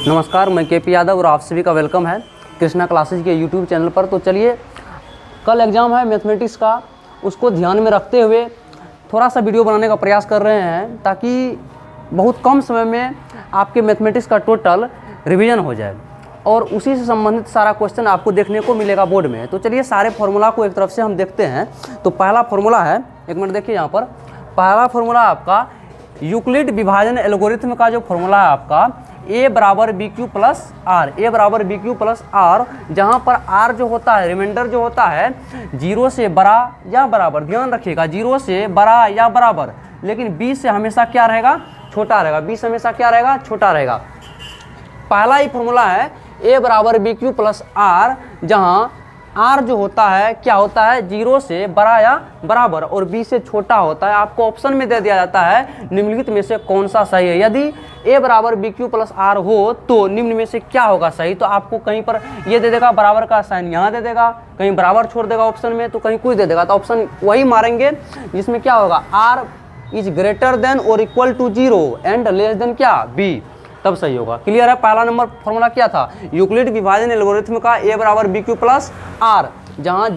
नमस्कार, मैं के पी यादव और आप सभी का वेलकम है कृष्णा क्लासेज के यूट्यूब चैनल पर। तो चलिए, कल एग्ज़ाम है मैथमेटिक्स का, उसको ध्यान में रखते हुए थोड़ा सा वीडियो बनाने का प्रयास कर रहे हैं ताकि बहुत कम समय में आपके मैथमेटिक्स का टोटल रिवीजन हो जाए और उसी से संबंधित सारा क्वेश्चन आपको देखने को मिलेगा बोर्ड में। तो चलिए, सारे फार्मूला को एक तरफ से हम देखते हैं। तो पहला फार्मूला है, एक मिनट देखिए यहाँ पर, पहला फार्मूला आपका यूक्लिड विभाजन एल्गोरिथम का जो फार्मूला है आपका a बराबर बी क्यू प्लस आर, ए बराबर बी क्यू प्लस आर, जहाँ पर r जो होता है, रिमाइंडर जो होता है 0 से बड़ा या बराबर, ध्यान रखिएगा 0 से बड़ा या बराबर, लेकिन b से हमेशा क्या रहेगा, छोटा रहेगा, b से हमेशा क्या रहेगा, छोटा रहेगा। पहला ही फार्मूला है a बराबर बी क्यू प्लस आर, जहाँ r जो होता है क्या होता है, 0 से बड़ा या बराबर और b से छोटा होता है। आपको ऑप्शन में दे दिया जाता है निम्नलिखित में से कौन सा सही है। यदि a बराबर बी क्यू प्लस आर हो तो निम्न में से क्या होगा सही। तो आपको कहीं पर ये दे देगा बराबर का साइन, यहाँ दे देगा, कहीं बराबर छोड़ देगा ऑप्शन में, तो कहीं कुछ दे देगा। तो ऑप्शन वही मारेंगे जिसमें क्या होगा, r इज ग्रेटर देन और equal to 0 and less than क्या, b, तब सही होगा। क्लियर है। पहला नंबर फॉर्मूला क्या था, यूक्लिड विभाजन एल्गोरिथम का a बराबर बी क्यू प्लस आर, जहाँ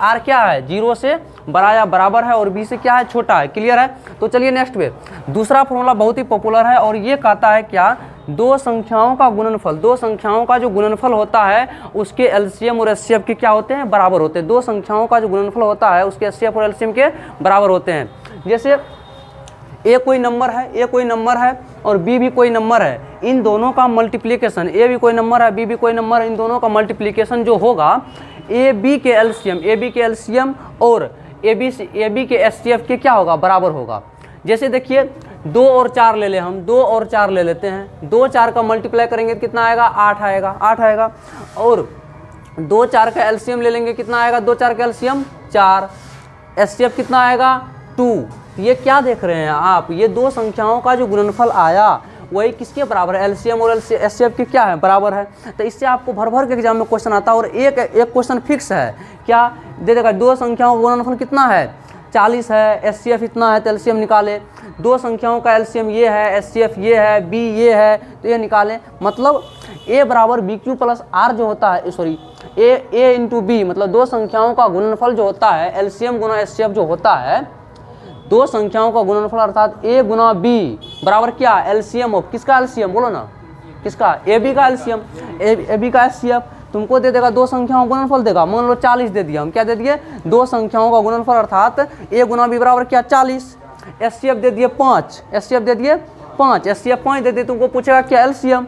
r क्या है, 0 से बड़ा या बराबर है और b से क्या है, छोटा है। क्लियर है। तो चलिए नेक्स्ट पे, दूसरा फॉर्मूला बहुत ही पॉपुलर है और ये कहता है क्या, दो संख्याओं का गुणनफल, दो संख्याओं का जो गुणनफल होता है उसके एलसीएम और एचसीएफ के क्या होते हैं, बराबर होते हैं। दो संख्याओं का जो गुणनफल होता है उसके एचसीएफ और एलसीएम के बराबर होते हैं। जैसे ए कोई नंबर है, ए कोई नंबर है और बी भी कोई नंबर है, इन दोनों का मल्टीप्लिकेशन, ए भी कोई नंबर है, बी भी कोई नंबर है, इन दोनों का मल्टीप्लिकेशन जो होगा ए बी के एलसीएम और ए बी के एचसीएफ के क्या होगा, बराबर होगा। जैसे देखिए 2 और 4 ले ले, हम 2 और 4 ले लेते हैं, 2 4 का मल्टीप्लाई करेंगे तो कितना आएगा, 8 आएगा। और 2 4 का एलसीएम ले लेंगे, कितना आएगा, 2 4 का एलसीएम 4, एचसीएफ कितना आएगा 2। ये क्या देख रहे हैं आप, ये दो संख्याओं का जो गुणनफल आया वही किसके बराबर है, एलसीएम और एचसीएफ के क्या है, बराबर है। तो इससे आपको भर भर के एग्जाम में क्वेश्चन आता है और एक क्वेश्चन फिक्स है, क्या दे देगा, दो संख्याओं का गुणनफल कितना है, 40 है, एचसीएफ इतना है, तो एलसीएम निकाले। दो संख्याओं का एलसीएम ये है, एचसीएफ ये है, बी ये है, तो ये निकालें। मतलब a बराबर बी क्यू प्लस आर जो होता है, सॉरी a इंटू बी, मतलब दो संख्याओं का गुणनफल जो होता है, एलसीएम गुना एचसीएफ जो होता है, दो संख्याओं का गुणनफल अर्थात a गुना b बराबर क्या, एलसीएम ऑफ किसका, एलसीएम बोलो ना, किसका, ए बी का एलसीएम, ए बी का एचसीएफ तुमको दे देगा, दो संख्याओं का गुणनफल देगा, मान लो 40 दे दिया, हम क्या दे दिए, दो संख्याओं का गुणनफल अर्थात a गुना b बराबर क्या, 40, एचसीएफ दे दिए 5, एचसीएफ दे दिए 5, एचसीएफ 5 दे दिए, तुमको पूछेगा क्या, एलसीएम।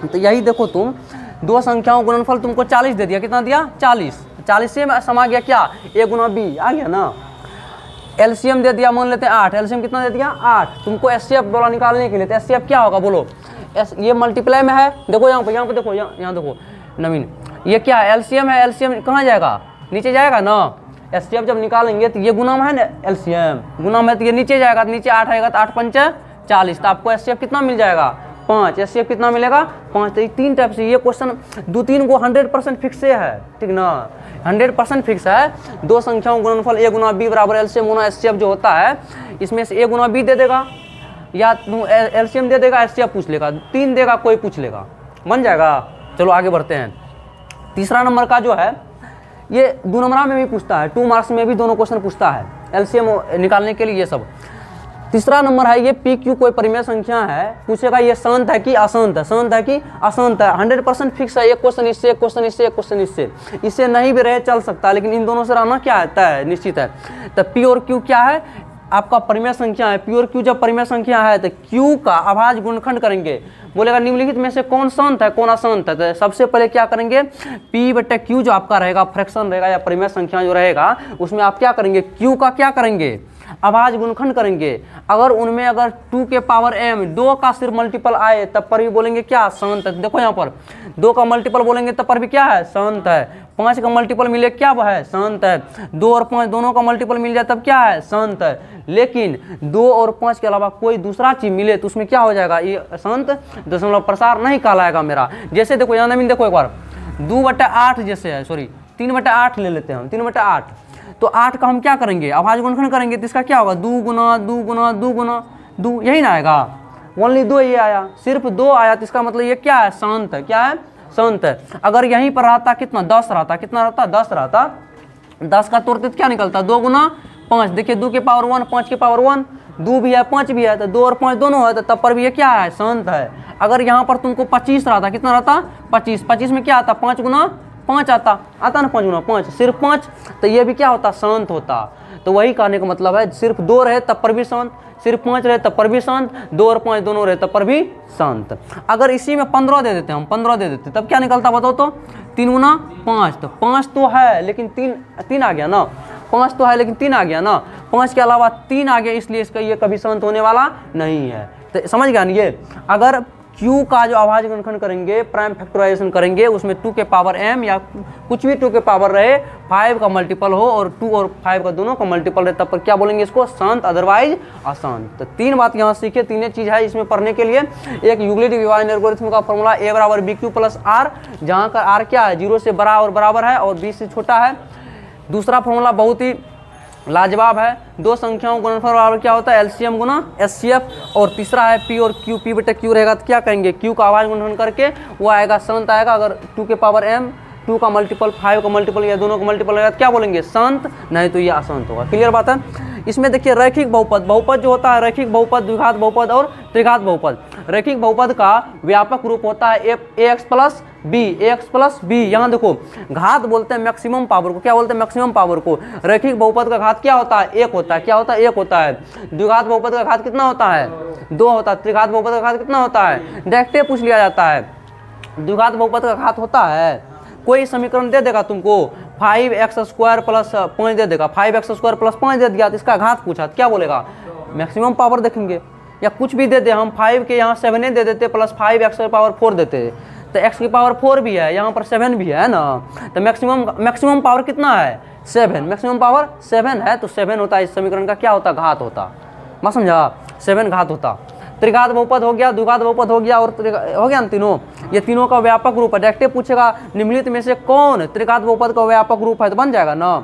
तो यही देखो तुम, दो संख्याओं का गुणनफल तुमको 40 दे दिया, कितना दिया, 40 से समा गया क्या, a गुना b आ गया ना। एलसीएम दे दिया, मान लेते हैं 8, एलसीएम कितना दे दिया, 8। तुमको एचसीएफ बोला निकालने के लिए, तो एचसीएफ क्या होगा बोलो, ये मल्टीप्लाई में है, देखो यहाँ पे देखो, यहाँ देखो नवीन, ये क्या है, एलसीएम है, एलसीएम कहाँ जाएगा, नीचे जाएगा ना। एचसीएफ जब निकालेंगे तो ये गुना में है ना, एलसीएम गुना में, तो ये नीचे जाएगा, तो नीचे 8 आएगा, तो 8 पंच 40, तो आपको एचसीएफ कितना मिल जाएगा, 5, एचसीएफ कितना मिलेगा, 5। तो ये तीन टाइप से ये क्वेश्चन 2-3 को 100% फिक्स है, ठीक ना, 100% फिक्स है। दो संख्याओं गुणनफल a गुना b बराबर एलसीएम गुना एचसीएफ जो होता है, इसमें से a गुना b दे देगा या एलसीएम दे देगा, एचसीएफ पूछ लेगा, 3 देगा, कोई पूछ लेगा, बन जाएगा। चलो आगे बढ़ते हैं। तीसरा नंबर का जो है, ये 2 नंबर में भी पूछता है, 2 मार्क्स में भी दोनों क्वेश्चन पूछता है एलसीएम निकालने के लिए, ये सब। तीसरा नंबर है, ये पी क्यू कोई परिमेय संख्या है, पूछेगा ये शांत है कि अशांत है, शांत है कि अशांत है, 100% फिक्स है। एक क्वेश्चन इससे, एक क्वेश्चन इससे, एक क्वेश्चन इससे नहीं भी रहे चल सकता है, लेकिन इन दोनों से रहना क्या है, निश्चित है। तो पी और क्यू क्या है, आपका परिमेय संख्या है। पी और क्यू जब परिमेय संख्या है तो क्यू का अभाज्य गुणनखंड करेंगे, बोलेगा निम्नलिखित में से कौन शांत है, कौन अशांत है। तो सबसे पहले क्या करेंगे, पी बटे क्यू जो आपका रहेगा, फ्रैक्शन रहेगा या परिमेय संख्या जो रहेगा, उसमें आप क्या करेंगे, क्यू का क्या करेंगे, अभाज्य गुणनखंड करेंगे। अगर उनमें अगर 2 के पावर m 2 का सिर्फ मल्टीपल आए तब पर भी बोलेंगे क्या, शांत है। देखो यहाँ पर 2 का मल्टीपल बोलेंगे तब पर भी क्या है, शांत है। 5 का मल्टीपल मिले क्या वो है, शांत है। 2 और 5 दोनों का मल्टीपल मिल जाए तब क्या है, शांत है। लेकिन 2 और 5 के अलावा कोई दूसरा चीज मिले तो उसमें क्या हो जाएगा, ये शांत दशमलव प्रसार नहीं कहलाएगा मेरा। जैसे देखो यहाँ नवीन देखो एक बार 2/8 जैसे है, सॉरी 3/8 ले लेते हैं हम, 3/8। तो 8 का हम क्या करेंगे, अभाज्य गुणनखंड करेंगे, तो इसका क्या होगा, 2 गुना 2 गुना 2 गुना 2, यही ना आएगा। ओनली 2 ये आया, सिर्फ 2 आया, तो इसका मतलब ये क्या है, शांत है। क्या है, शांत है। अगर यहीं पर रहता कितना, 10 रहता, कितना रहता, 10 रहता, 10 का तोड़ते क्या निकलता, 2 गुना 5। देखिए 2 के पावर 1, 5 के पावर 1, 2 भी है 5 भी है, तो 2 और 5 दोनों है, तो तब पर भी ये क्या है, शांत है। अगर यहाँ पर तुमको 25 रहता, कितना रहता, 25, 25 में क्या आता, 5 गुना 5 आता ना, 5 गुना 5, सिर्फ 5, तो ये भी क्या होता, शांत होता। तो वही कहने का मतलब है, सिर्फ 2 रहे तब पर भी शांत, सिर्फ 5 रहे तब पर भी शांत, 2 और 5 दोनों रहे तब पर भी शांत। अगर इसी में 15 दे देते, हम 15 दे देते, तब क्या निकलता बताओ तो, 3 गुना 5, तो 5 तो है लेकिन 3 आ गया ना, 5 तो है लेकिन 3 आ गया ना, 5 के अलावा 3 आ गया, इसलिए इसका ये कभी शांत होने वाला नहीं है। तो समझ गया नहीं ये। अगर Q का जो अभाज्य गुणनखंड करेंगे, प्राइम फैक्टराइजेशन करेंगे, उसमें 2 के पावर m या कुछ भी 2 के पावर रहे, 5 का मल्टीपल हो और 2 और 5 का दोनों का मल्टीपल रहे, तब पर क्या बोलेंगे इसको, शांत, अदरवाइज अशांत। तो 3 बात यहाँ सीखे, 3 चीज़ है इसमें पढ़ने के लिए। एक यूक्लिड विभाजन एल्गोरिथम का फॉर्मूला a बराबर bq प्लस r, जहाँ का r क्या है, 0 से बड़ा और बराबर है और b से छोटा है। दूसरा फॉर्मूला बहुत ही लाजवाब है, 2 संख्याओं गुणनफल बराबर क्या होता है, एलसीएम गुना एचसीएफ। और तीसरा है पी और क्यू, पी बटे क्यू रहेगा तो क्या करेंगे, क्यू का अभाज्य गुणनखंड करके वो आएगा शांत आएगा। अगर 2 के पावर m, 2 का मल्टीपल, 5 का मल्टीपल या दोनों का मल्टीपल रहेगा तो क्या बोलेंगे, शांत, नहीं तो ये अशांत होगा। क्लियर बात है। इसमें देखिए रैखिक बहुपद, बहुपद जो होता है रैखिक बहुपद, द्विघात बहुपद और त्रिघात बहुपद। रैखिक बहुपद का व्यापक रूप होता है ax plus b, ax plus b. यहाँ देखो घात बोलते हैं मैक्सिमम पावर को, क्या बोलते हैं, मैक्सिमम पावर को। रैखिक बहुपद का घात क्या होता है, 1 होता है। क्या होता है, 1 होता है। द्विघात बहुपद का घात कितना होता है, 2 होता है। त्रिघात बहुपद का घात कितना होता है, डायरेक्ट पूछ लिया जाता है। द्विघात बहुपद का घात होता है, कोई समीकरण दे देगा तुमको, 5x² प्लस 5 दे देगा, 5x² प्लस 5 दे दिया, तो इसका घात पूछा तो क्या बोलेगा, मैक्सिमम पावर देखेंगे। या कुछ भी दे दे, हम 5 के यहाँ 7 दे देते प्लस 5x की पावर 4 देते, तो x की पावर 4 भी है, यहाँ पर 7 भी है ना, तो मैक्सिमम पावर कितना है, 7, मैक्सिमम पावर 7 है, तो 7 होता है। इस समीकरण का क्या होता, घात होता। मैं समझा, 7 घात होता। त्रिघात बहुपद हो गया, द्विघात बहुपद हो गया और हो गया ना तीनों, ये तीनों का व्यापक रूप है। डायरेक्ट पूछेगा निम्नलिखित में से कौन त्रिघात बहुपद का व्यापक रूप है, तो बन जाएगा ना।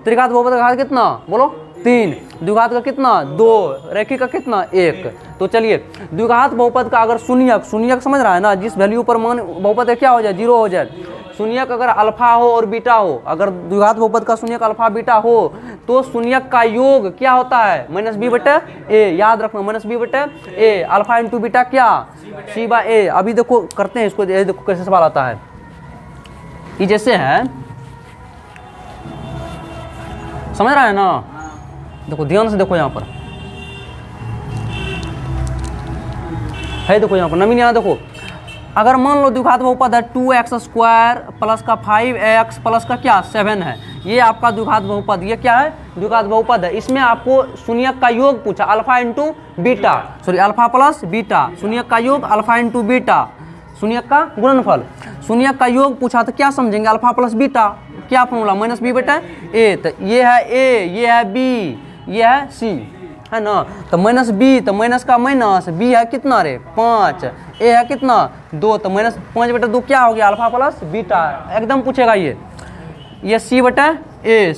त्रिघात बहुपद का घात कितना, बोलो 3, द्विघात का कितना 2, रैखिक का कितना 1। तो चलिए द्विघात बहुपद का अगर शून्यक, शून्यक समझ रहा है ना, जिस वैल्यू पर मान बहुपद क्या हो जाए, 0 हो जाए। शून्यक अगर अल्फा हो और बीटा हो, अगर द्विघात बहुपद का शून्यक अल्फा बीटा हो, तो शून्यक का योग क्या होता है, -b/a। याद रखना, -b/a। अल्फा इंटू बीटा क्या, c/a। अभी देखो करते हैं इसको, ये देखो कैसे सवाल आता है। ये जैसे है, समझ रहा है ना, देखो ध्यान से देखो, यहाँ पर है, देखो यहाँ पर नवीन, यहाँ देखो, अगर मान लो द्विघात बहुपद है 2x² प्लस का 5x प्लस का क्या 7 है, ये आपका द्विघात बहुपद, ये क्या है, द्विघात बहुपद है। इसमें आपको शून्यक का योग पूछा, alpha into beta, sorry alpha plus beta, शून्यक का योग अल्फा इंटू बीटा, शून्यक का गुणनफल, शून्यक का योग पूछा तो क्या समझेंगे, अल्फा प्लस बीटा, क्या फॉर्मूला, -b/a। तो ये है a, ये है b, ये है c, है ना। तो -b, तो माइनस का माइनस, b है कितना रे 5, a है कितना 2, तो -5/2 क्या हो गया, अल्फा प्लस बीटा। एकदम पूछेगा ये c/a,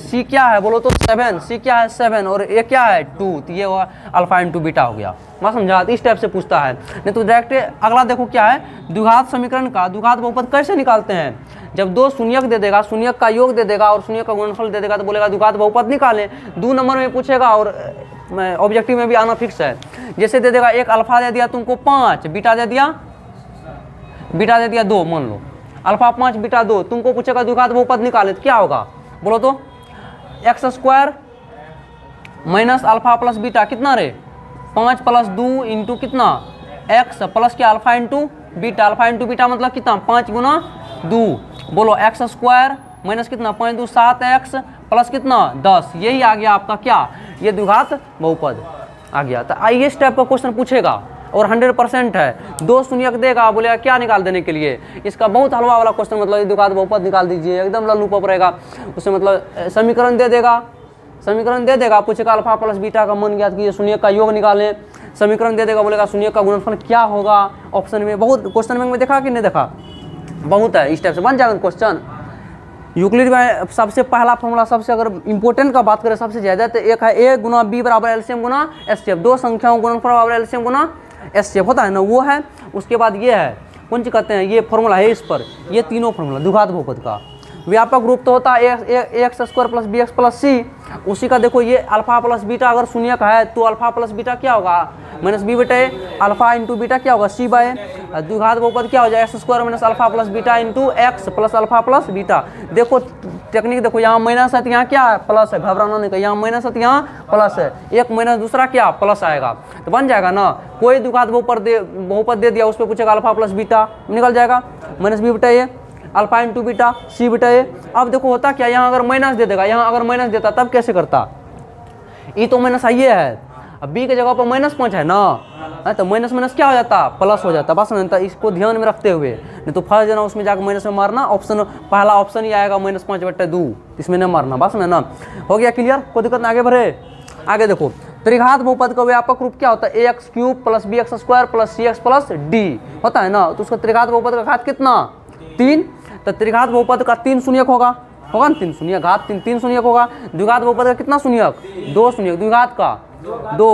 c क्या है बोलो तो 7, c क्या है 7 और a क्या है 2, तो ये अल्फा इंटू बीटा हो गया। मैं समझा, इस टाइप से पूछता है। नहीं तो डायरेक्ट अगला देखो क्या है, द्विघात समीकरण का द्विघात बहुपद कैसे निकालते हैं, जब 2 शून्यक दे देगा, शून्यक का योग दे देगा और शून्यक का गुणनफल दे देगा, तो बोलेगा द्विघात बहुपद निकालें। 2 नंबर में पूछेगा और ऑब्जेक्टिव में भी आना फिक्स है। जैसे दे देगा, एक अल्फा दे दिया तुमको 5, बीटा दे दिया 2, मान लो अल्फा 5 बीटा 2, तुमको पूछेगा द्विघात बहुपद निकाले तो क्या होगा, बोलो तो x² minus alpha plus beta कितना रे 5 प्लस 2 इंटू कितना x प्लस क्या alpha into beta, alpha into beta मतलब कितना 5 गुना 2, बोलो x² माइनस कितना 5 2 7x प्लस कितना 10, यही आ गया आपका क्या, ये द्विघात बहुपद आ गया। तो आइए इस टाइप का क्वेश्चन पूछेगा और 100% है, 2 शून्यक देगा, बोलेगा क्या निकाल देने के लिए, इसका बहुत हलवा वाला क्वेश्चन, मतलब ये द्विघात बहुपद निकाल दीजिए, एकदम लल्लूपप रहेगा। उसमें मतलब समीकरण दे देगा, पूछेगा अल्फा प्लस बीटा का मान ज्ञात कीजिए, शून्यक का योग निकालें, समीकरण दे देगा, बोलेगा शून्यक का गुणनफल क्या होगा। ऑप्शन में बहुत, क्वेश्चन में देखा कि नहीं देखा, बहुत है, इस टाइप से बन जाएगा क्वेश्चन। यूक्लिड में सबसे पहला फॉर्मूला, सबसे अगर इंपॉर्टेंट का बात करें सबसे ज़्यादा, तो एक है a गुना b बराबर एलसीएम गुना एचसीएफ, 2 संख्याओं गुणनफल बराबर एलसीएम गुना एस होता है ना, वो है। उसके बाद ये है, कौन सी कहते हैं, ये फॉर्मूला है इस पर, ये तीनों फॉर्मूला द्विघात बहुपद का। व्यापक रूप तो होता है A X square plus B X plus C, उसी का देखो ये अल्फा प्लस बीटा अगर शून्य का है तो अल्फा प्लस बीटा क्या होगा, माइनस बी बटे ए, अल्फा इंटू बीटा क्या होगा, सी बाय ए। द्विघात बहुपद क्या हो जाएगा, x square minus alpha plus beta into X plus alpha plus beta. देखो टेक्निक देखो, यहाँ माइनस है तो यहाँ क्या है, प्लस है, घबराना नहीं, यहाँ माइनस है तो यहाँ प्लस है, एक माइनस दूसरा क्या प्लस आएगा, तो बन जाएगा ना। कोई द्विघात बहुपद दे दिया, उस पर पूछेगा अल्फा प्लस बीटा, निकल जाएगा माइनस बी बटे ए, अल्फा इंटू बीटा सी बटा ए। अब देखो होता क्या, यहाँ अगर माइनस दे देगा, यहाँ अगर माइनस देता तब कैसे करता, ई तो माइनस आइए है, अब बी के जगह पर -5 है ना, तो माइनस माइनस क्या हो जाता, प्लस हो जाता, बस ना। इसको ध्यान में रखते हुए, नहीं तो फर्स्ट देना उसमें जाकर माइनस में मारना, ऑप्शन पहला ऑप्शन ही आएगा -5/2, इसमें नहीं मारना, बस में ना। हो गया क्लियर, कोई दिक्कत ना, आगे बढ़े। आगे देखो, त्रिघात बहुपद का व्यापक रूप क्या होता है, A X cube plus B x square plus C X plus D होता है ना, तो उसका त्रिघात बहुपद का घात कितना, 3। तो त्रिघात बहुपद का 3 शून्यक होगा ना, 3 शून्यक, घात 3 शून्यक होगा। द्विघात बहुपद का कितना शून्यक, 2 शून्यक, द्विघात का 2,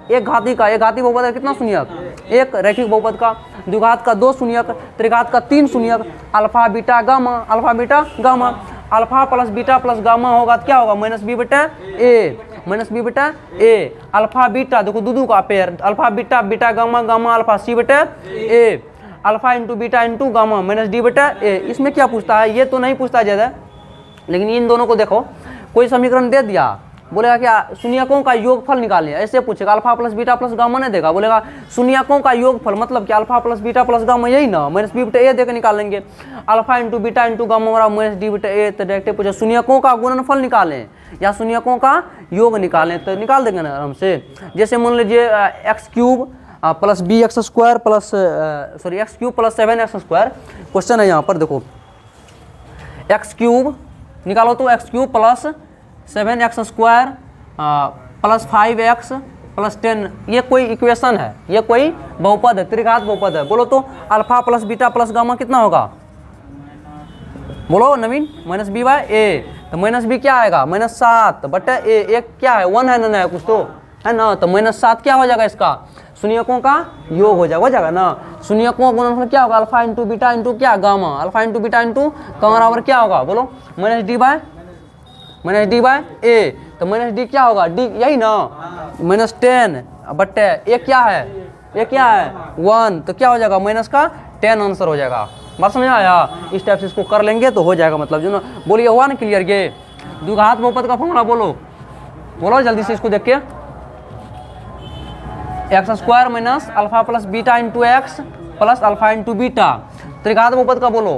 एक घाती का, एक घाती बहुपद का कितना शून्यक, 1, रैखिक बहुपद का द्विघात का 2 शून्यक, त्रिघात का 3 शून्यक, alpha beta gamma, alpha beta gamma, alpha plus beta plus gamma होगा तो क्या होगा, माइनस बी बटा ए, माइनस बी बटा ए, अल्फा बीटा देखो दूधू का pair, alpha beta beta gamma gamma alpha C बटा A, alpha into beta into gamma minus D बटा ए। इसमें क्या पूछता है, ये तो नहीं पूछता ज़्यादा, लेकिन इन दोनों को देखो, कोई समीकरण दे दिया, बोलेगा क्या शून्यकों का योगफल निकालें, ऐसे पूछेगा, alpha plus beta plus gamma नहीं देगा, बोलेगा शून्यकों का योगफल, मतलब कि alpha plus beta plus gamma यही ना, माइनस बी बटा ए देकर निकालेंगे, alpha into beta into gamma minus D बटा ए। तो डायरेक्ट पूछे शून्यकों का गुणनफल निकालें या शून्यकों का योग निकालें, तो निकाल देंगे ना आराम से। जैसे मान लीजिए x cube plus B x square plus x cube plus 7x square, question है यहाँ पर देखो, एक्स क्यूब निकालो तो x cube plus 7x square plus 5x प्लस 10, ये कोई इक्वेशन है, ये कोई बहुपद है, त्रिघात बहुपद है। बोलो तो alpha plus beta plus gamma कितना होगा, बोलो नवीन, माइनस बी बाय ए, तो माइनस बी क्या आएगा, -7 बटे ए, एक क्या है 1 है ना, कुछ तो है ना, तो -7 क्या हो जाएगा, इसका शून्यकों का योग हो जाएगा ना। शून्यकों का गुणनफल क्या होगा, अल्फा इंटू बीटा इंटू क्या gamma, alpha into beta into gamma बराबर क्या होगा, बोलो माइनस डी बाय ए, तो माइनस डी क्या होगा, डी यही ना, -10 बटे ए क्या है, ये क्या है 1, तो क्या हो जाएगा माइनस का 10 आंसर हो जाएगा। बात समझ आया, इस टाइप से इसको कर लेंगे तो हो जाएगा, मतलब जो ना। बोलिए हुआ ना क्लियर, ये द्विघात बहुपद का फॉर्मूला बोलो जल्दी से इसको देख के, X square minus alpha plus beta into X plus alpha into beta. त्रिघात बहुपद का बोलो,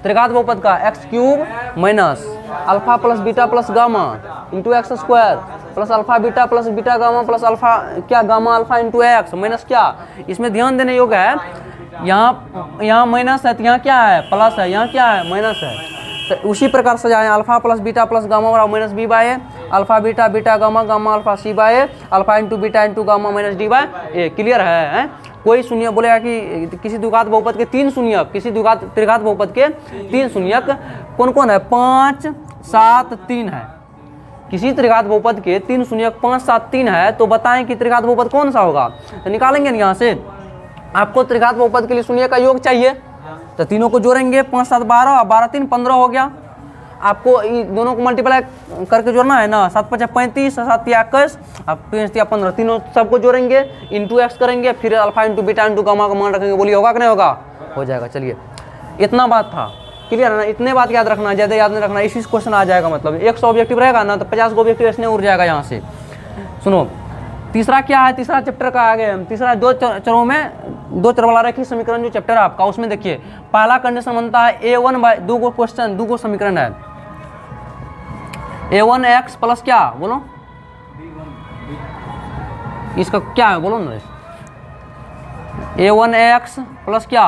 त्रिघात बहुपद का X cube minus alpha plus beta plus gamma into X square plus alpha beta plus beta gamma plus alpha क्या gamma alpha into X minus क्या, इसमें ध्यान देने योग्य है, यहाँ माइनस है तो यहाँ क्या है प्लस है, यहाँ क्या है माइनस है, तो उसी प्रकार से जाए alpha plus beta plus gamma बराबर minus B by A, alpha beta beta gamma gamma alpha C by A, alpha into beta into gamma minus D by A. Clear है? कोई शून्य बोलेगा कि किसी द्विघात बहुपद के 3 शून्यक, किसी त्रिघात बहुपद के 3 शून्यक कौन कौन है, 5 7 3 है। किसी त्रिघात बहुपद के 3 शून्यक 5 7 3 है, तो बताएं कि त्रिघात बहुपद कौन सा होगा, तो निकालेंगे ना यहाँ से। आपको त्रिघात बहुपद के लिए शून्य का योग चाहिए, तो तीनों को जोड़ेंगे, 5 7 12 और 12 3 15 हो गया। आपको दोनों को मल्टीप्लाई करके जोड़ना है ना, 7 5 35 7 21 अब 5 15, तीनों सबको जोड़ेंगे, इंटू एक्स करेंगे, फिर alpha into beta into gamma का मान रखेंगे। बोलिए होगा कि नहीं होगा, हो जाएगा। चलिए इतना बात था, क्लियर है ना, इतने बात याद रखना, ज़्यादा याद नहीं रखना, इसी क्वेश्चन आ जाएगा। मतलब 100 ऑब्जेक्टिव रहेगा ना, तो 50 ऑब्जेक्टिव इसने उड़ जाएगा यहाँ से। सुनो तीसरा क्या है, तीसरा चैप्टर का आगे हम तीसरा 2 चरों में 2 चर वाला रैखिक समीकरण जो चैप्टर है आपका, उसमें देखिए पहला कंडीशन बनता है a1 बाय 2 गो क्वेश्चन 2 गो समीकरण है, a1x प्लस क्या बोलो, इसका क्या है बोलो ना, a1x प्लस क्या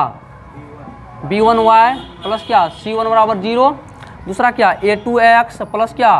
b1y प्लस क्या c1 बराबर 0, दूसरा क्या a2x प्लस क्या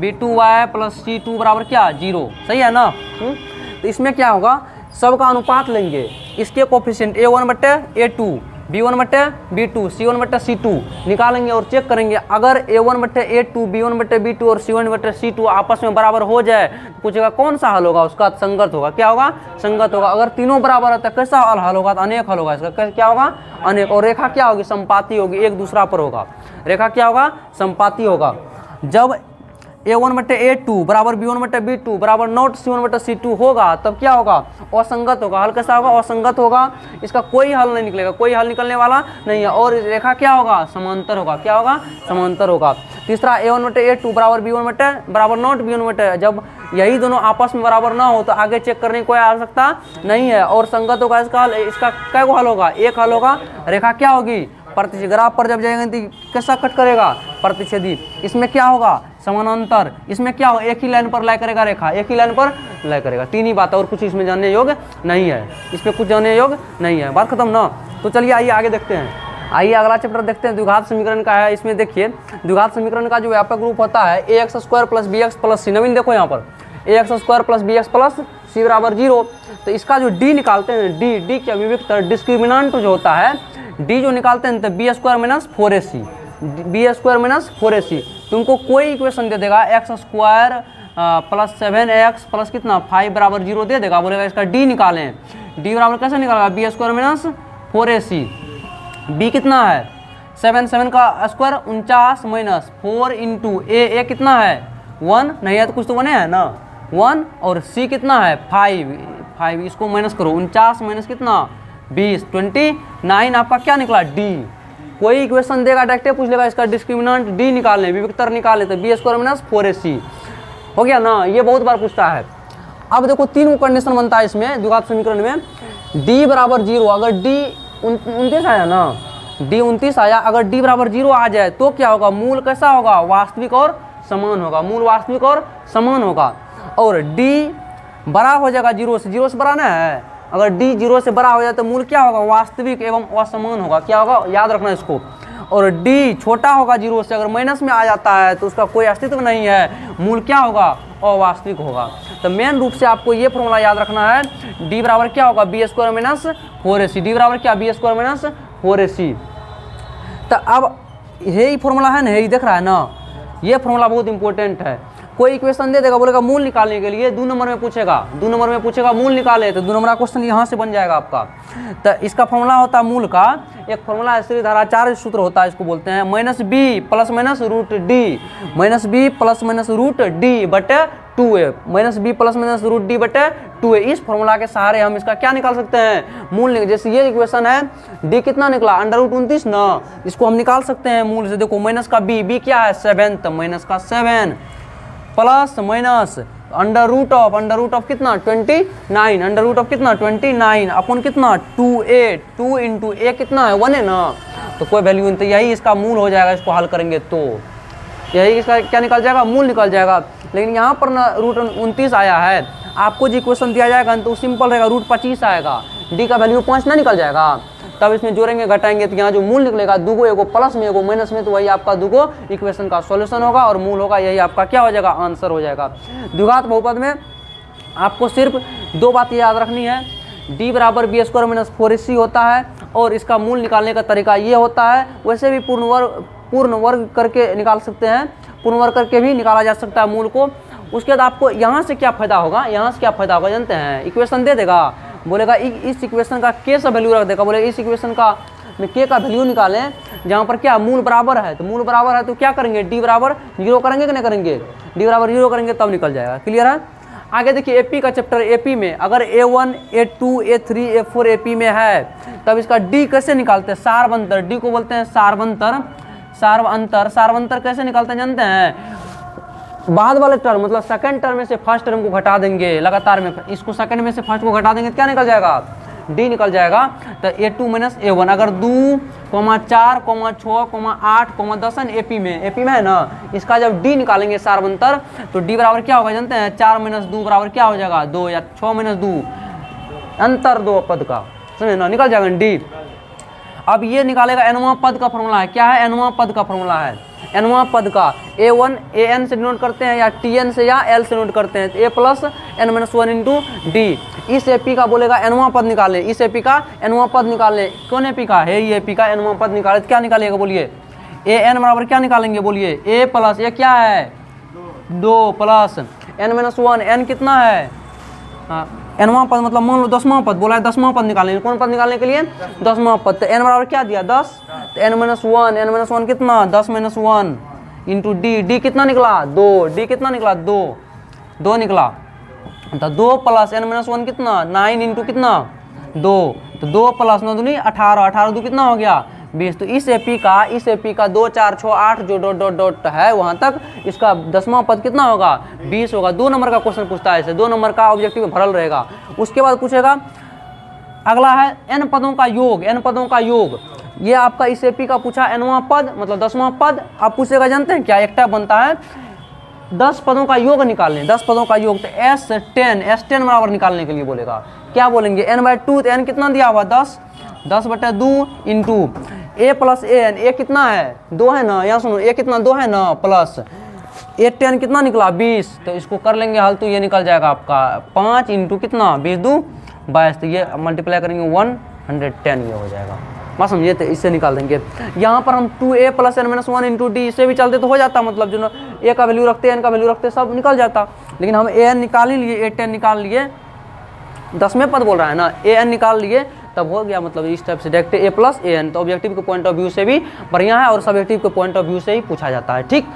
b2y प्लस c2 बराबर क्या 0। सही है ना। तो इसमें क्या होगा, सबका अनुपात लेंगे, इसके कोफिशिएंट a1 बटे a2, B1/B2 C1/C2 निकालेंगे और चेक करेंगे। अगर A1/A2 B1/B2 और C1/C2 आपस में बराबर हो जाए तो पूछेगा कौन सा हल होगा, उसका संगत होगा। क्या होगा? संगत होगा। अगर तीनों बराबर है तो कैसा हल होगा? तो अनेक हल होगा इसका। क्या होगा? अनेक। और रेखा क्या होगी? संपाती होगी, एक दूसरा पर होगा। रेखा क्या होगा? संपाती होगा। जब A1/A2 बराबर B1/B2 बराबर नॉट C1/C2 होगा तब क्या होगा? असंगत होगा। हल कैसा होगा? असंगत होगा। इसका कोई हल नहीं निकलेगा, कोई हल निकलने वाला नहीं है। और रेखा क्या होगा? समांतर होगा। क्या होगा? समांतर होगा। तीसरा A1/A2 बराबर B1 बराबर नॉट B1। जब यही दोनों आपस में बराबर ना हो तो आगे चेक करने की कोई आवश्यकता नहीं है। और संगत होगा इसका हल। इसका क्या हल होगा? एक हल होगा। रेखा क्या होगी? प्रतिच्छेदी। ग्राफ पर जब जाएंगे तो कैसा कट करेगा? प्रतिच्छेदी। इसमें क्या होगा? समानांतर। इसमें क्या हो? एक ही लाइन पर लाइन करेगा रेखा, एक ही लाइन पर लाइन करेगा। तीन ही बात है और कुछ इसमें जानने योग्य नहीं है। इसमें कुछ जानने योग्य नहीं है। बात खत्म ना। तो चलिए आइए आगे देखते हैं। आइए अगला चैप्टर देखते हैं, द्विघात समीकरण का है। इसमें देखिए द्विघात समीकरण का जो व्यापक रूप होता है ax² + bx + c। नवीन देखो यहाँ पर ax² + bx + c बराबर 0। तो इसका जो d निकालते हैं, d क्या विविक्त डिस्क्रिमिनेंट जो होता है, d जो निकालते हैं तो b² - 4ac b² - 4ac। तुमको कोई इक्वेशन दे देगा x² + 7x प्लस कितना 5 बराबर 0 दे देगा। बोलेगा इसका d निकालें। d बराबर कैसे निकालेगा? b² - 4ac। b कितना है? 7 का स्क्वायर 49 माइनस 4 इंटू ए कितना है? 1 नहीं है तो कुछ तो बने हैं ना 1। और c कितना है? 5 इसको माइनस करो। 49 माइनस कितना 20 29 आपका क्या निकला? d। कोई इक्वेशन देगा डायरेक्ट पूछ लेगा इसका डिस्क्रिमिनेंट d निकालने, विविक्तर निकाले तो b² - 4ac हो गया ना। ये बहुत बार पूछता है। अब देखो 3 कंडीशन बनता है इसमें द्विघात समीकरण में। d बराबर 0, अगर d 29 आया ना, d 29 आया, अगर d बराबर 0 आ जाए तो क्या होगा? मूल कैसा होगा? वास्तविक और समान होगा। मूल वास्तविक और समान होगा। और d बड़ा हो जाएगा 0 से बड़ा ना है। अगर d 0 से बड़ा हो जाए तो मूल क्या होगा? वास्तविक एवं असमान होगा। क्या होगा? याद रखना इसको। और d छोटा होगा 0 से, अगर माइनस में आ जाता है तो उसका कोई अस्तित्व नहीं है। मूल क्या होगा? अवास्तविक होगा। तो मेन रूप से आपको ये फॉर्मूला याद रखना है। d बराबर क्या होगा? b² - 4ac। d बराबर क्या? b² - 4ac। तो अब यही फॉर्मूला है ना, यही देख रहा है ना, ये फॉर्मूला बहुत इंपॉर्टेंट है। कोई इक्वेशन दे देगा, बोलेगा मूल निकालने के लिए 2 नंबर में पूछेगा मूल निकाले, तो 2 नंबर का क्वेश्चन यहाँ से बन जाएगा आपका। तो इसका फॉर्मूला होता है मूल का, एक फॉर्मूला है श्रीधराचार्य सूत्र होता है, इसको बोलते हैं -b ± √d -b ± √d बटे 2a -b ± √d बटे 2a। इस फॉर्मूला के सहारे हम इसका क्या निकाल सकते हैं? मूल। जैसे ये इक्वेशन है, d कितना निकला? √29 ना, इसको हम निकाल सकते हैं मूल से। देखो माइनस का b क्या है? 7, तो माइनस का 7 plus minus under root of कितना 29, अंडर रूट ऑफ कितना 29 अपन कितना 2a, 2 इंटू ए कितना है 1 है ना, तो कोई वैल्यू नहीं। तो यही इसका मूल हो जाएगा। इसको हल करेंगे तो यही इसका क्या निकल जाएगा? मूल निकल जाएगा। लेकिन यहाँ पर ना √29 आया है, आपको जो इक्वेशन दिया जाएगा तो सिंपल रहेगा, √25 आएगा, डी का वैल्यू 5 ना निकल जाएगा। तब इसमें जोड़ेंगे घटाएंगे तो यहाँ जो मूल निकलेगा दूगो, एगो प्लस में एगो माइनस में, तो वही आपका दूगो इक्वेशन का सॉल्यूशन होगा और मूल होगा। यही आपका क्या हो जाएगा? आंसर हो जाएगा। द्विघात बहुपद में आपको सिर्फ 2 बातें याद रखनी है, d बराबर b² - 4ac होता है और इसका मूल निकालने का तरीका ये होता है। वैसे भी पूर्ण वर्ग करके निकाल सकते हैं, पूर्ण वर्ग करके भी निकाला जा सकता है मूल को। उसके बाद आपको यहाँ से क्या फ़ायदा होगा? यहाँ से क्या फ़ायदा होगा जानते हैं? इक्वेशन दे देगा, बोलेगा इस इक्वेशन का k सा वैल्यू रख देगा, बोलेगा इस इक्वेशन का में k का वैल्यू निकालें जहाँ पर क्या मूल बराबर है। तो मूल बराबर है तो क्या करेंगे? d बराबर 0 करेंगे कि नहीं करेंगे? d बराबर 0 करेंगे तब निकल जाएगा। क्लियर है? आगे देखिए एपी का चैप्टर, एपी में अगर A1 A2 A3 A4 AP में है तब इसका d कैसे निकालते हैं? सारवंतर, d को बोलते हैं सारवंतर। सारवंतर कैसे निकालते हैं जानते हैं? बाद वाले टर्म मतलब सेकंड टर्म में से फर्स्ट टर्म को घटा देंगे लगातार में, इसको सेकंड में से फर्स्ट को घटा देंगे तो क्या निकल जाएगा? d निकल जाएगा। तो A2 - A1 अगर 2, 4, 6, 8, 10 एपी में है ना, इसका जब d निकालेंगे सारवंतर तो d बराबर क्या होगा जानते हैं? 4 - 2 बराबर क्या हो जाएगा? 2, या 6 - 2 अंतर 2 पद का, समझे ना, निकल जाएगा d। अब ये निकालेगा एनवां पद का फॉर्मूला है। क्या है? एनवां पद का फॉर्मूला है। एनवां पद का A1 AN से डिनोट करते हैं या TN से या L से नोट करते हैं। A plus N-1 into D. इस AP का बोलेगा एनवां पद निकाले, इस AP का एनवां पद निकाले। कौन AP का है? ये AP का एनवां पद निकाले तो क्या निकालेगा बोलिए? AN बराबर क्या निकालेंगे बोलिए? A प्लस ये क्या है? 2 प्लस N-1। N कितना है? हाँ, एनवां पद मतलब मान लो 10वां पद बोला है, 10वां पद निकालेंगे। कौन पद निकालने के लिए? 10वां पद। तो n बराबर क्या दिया? 10। तो n-1 कितना? 10-1 इंटू डी। डी कितना निकला? 2। डी कितना निकला? 2 निकला। तो 2 प्लस n-1 कितना? 9 इंटू कितना? 2। तो 2 प्लस 9 दूनी 18, 18 2 कितना हो गया? 20। तो इस AP का 2 4 6 8 जो डॉट डॉट डॉट है वहाँ तक इसका 10वां पद कितना होगा? 20 होगा। 2 नंबर का क्वेश्चन पूछता है, ऐसे 2 नंबर का ऑब्जेक्टिव में भरल रहेगा। उसके बाद पूछेगा, अगला है n पदों का योग। n पदों का योग, ये आपका इस AP का पूछा nवां पद मतलब 10वां पद। आप पूछेगा जानते हैं क्या? एक टाइप बनता है 10 पदों का योग निकालने, 10 पदों का योग। तो S10 बराबर निकालने के लिए बोलेगा क्या बोलेंगे? n/2। तो n कितना दिया हुआ? 10/2 into A plus AN। A कितना है? 2 है ना? यहाँ सुनो, A कितना? 2 है ना? प्लस A10 कितना निकला? 20। तो इसको कर लेंगे हल, तो ये निकल जाएगा आपका 5 इंटू कितना? 20 2 22। तो ये मल्टीप्लाई करेंगे 110, ये हो जाएगा। बात समझिए? तो इससे निकाल देंगे। यहाँ पर हम 2A plus N-1 into D इससे भी चलते तो हो जाता, मतलब जो A का वैल्यू रखते N का वैल्यू रखते सब निकल जाता। लेकिन हम AN निकाल ही लिए, A10 निकाल लिए, 10वें पद बोल रहा है ना, AN निकाल लिए तब हो गया। मतलब इस टाइप से डायरेक्ट A प्लस AN। तो ऑब्जेक्टिव के पॉइंट ऑफ व्यू से भी बढ़िया है और सब्जेक्टिव के पॉइंट ऑफ व्यू से ही पूछा जाता है। ठीक।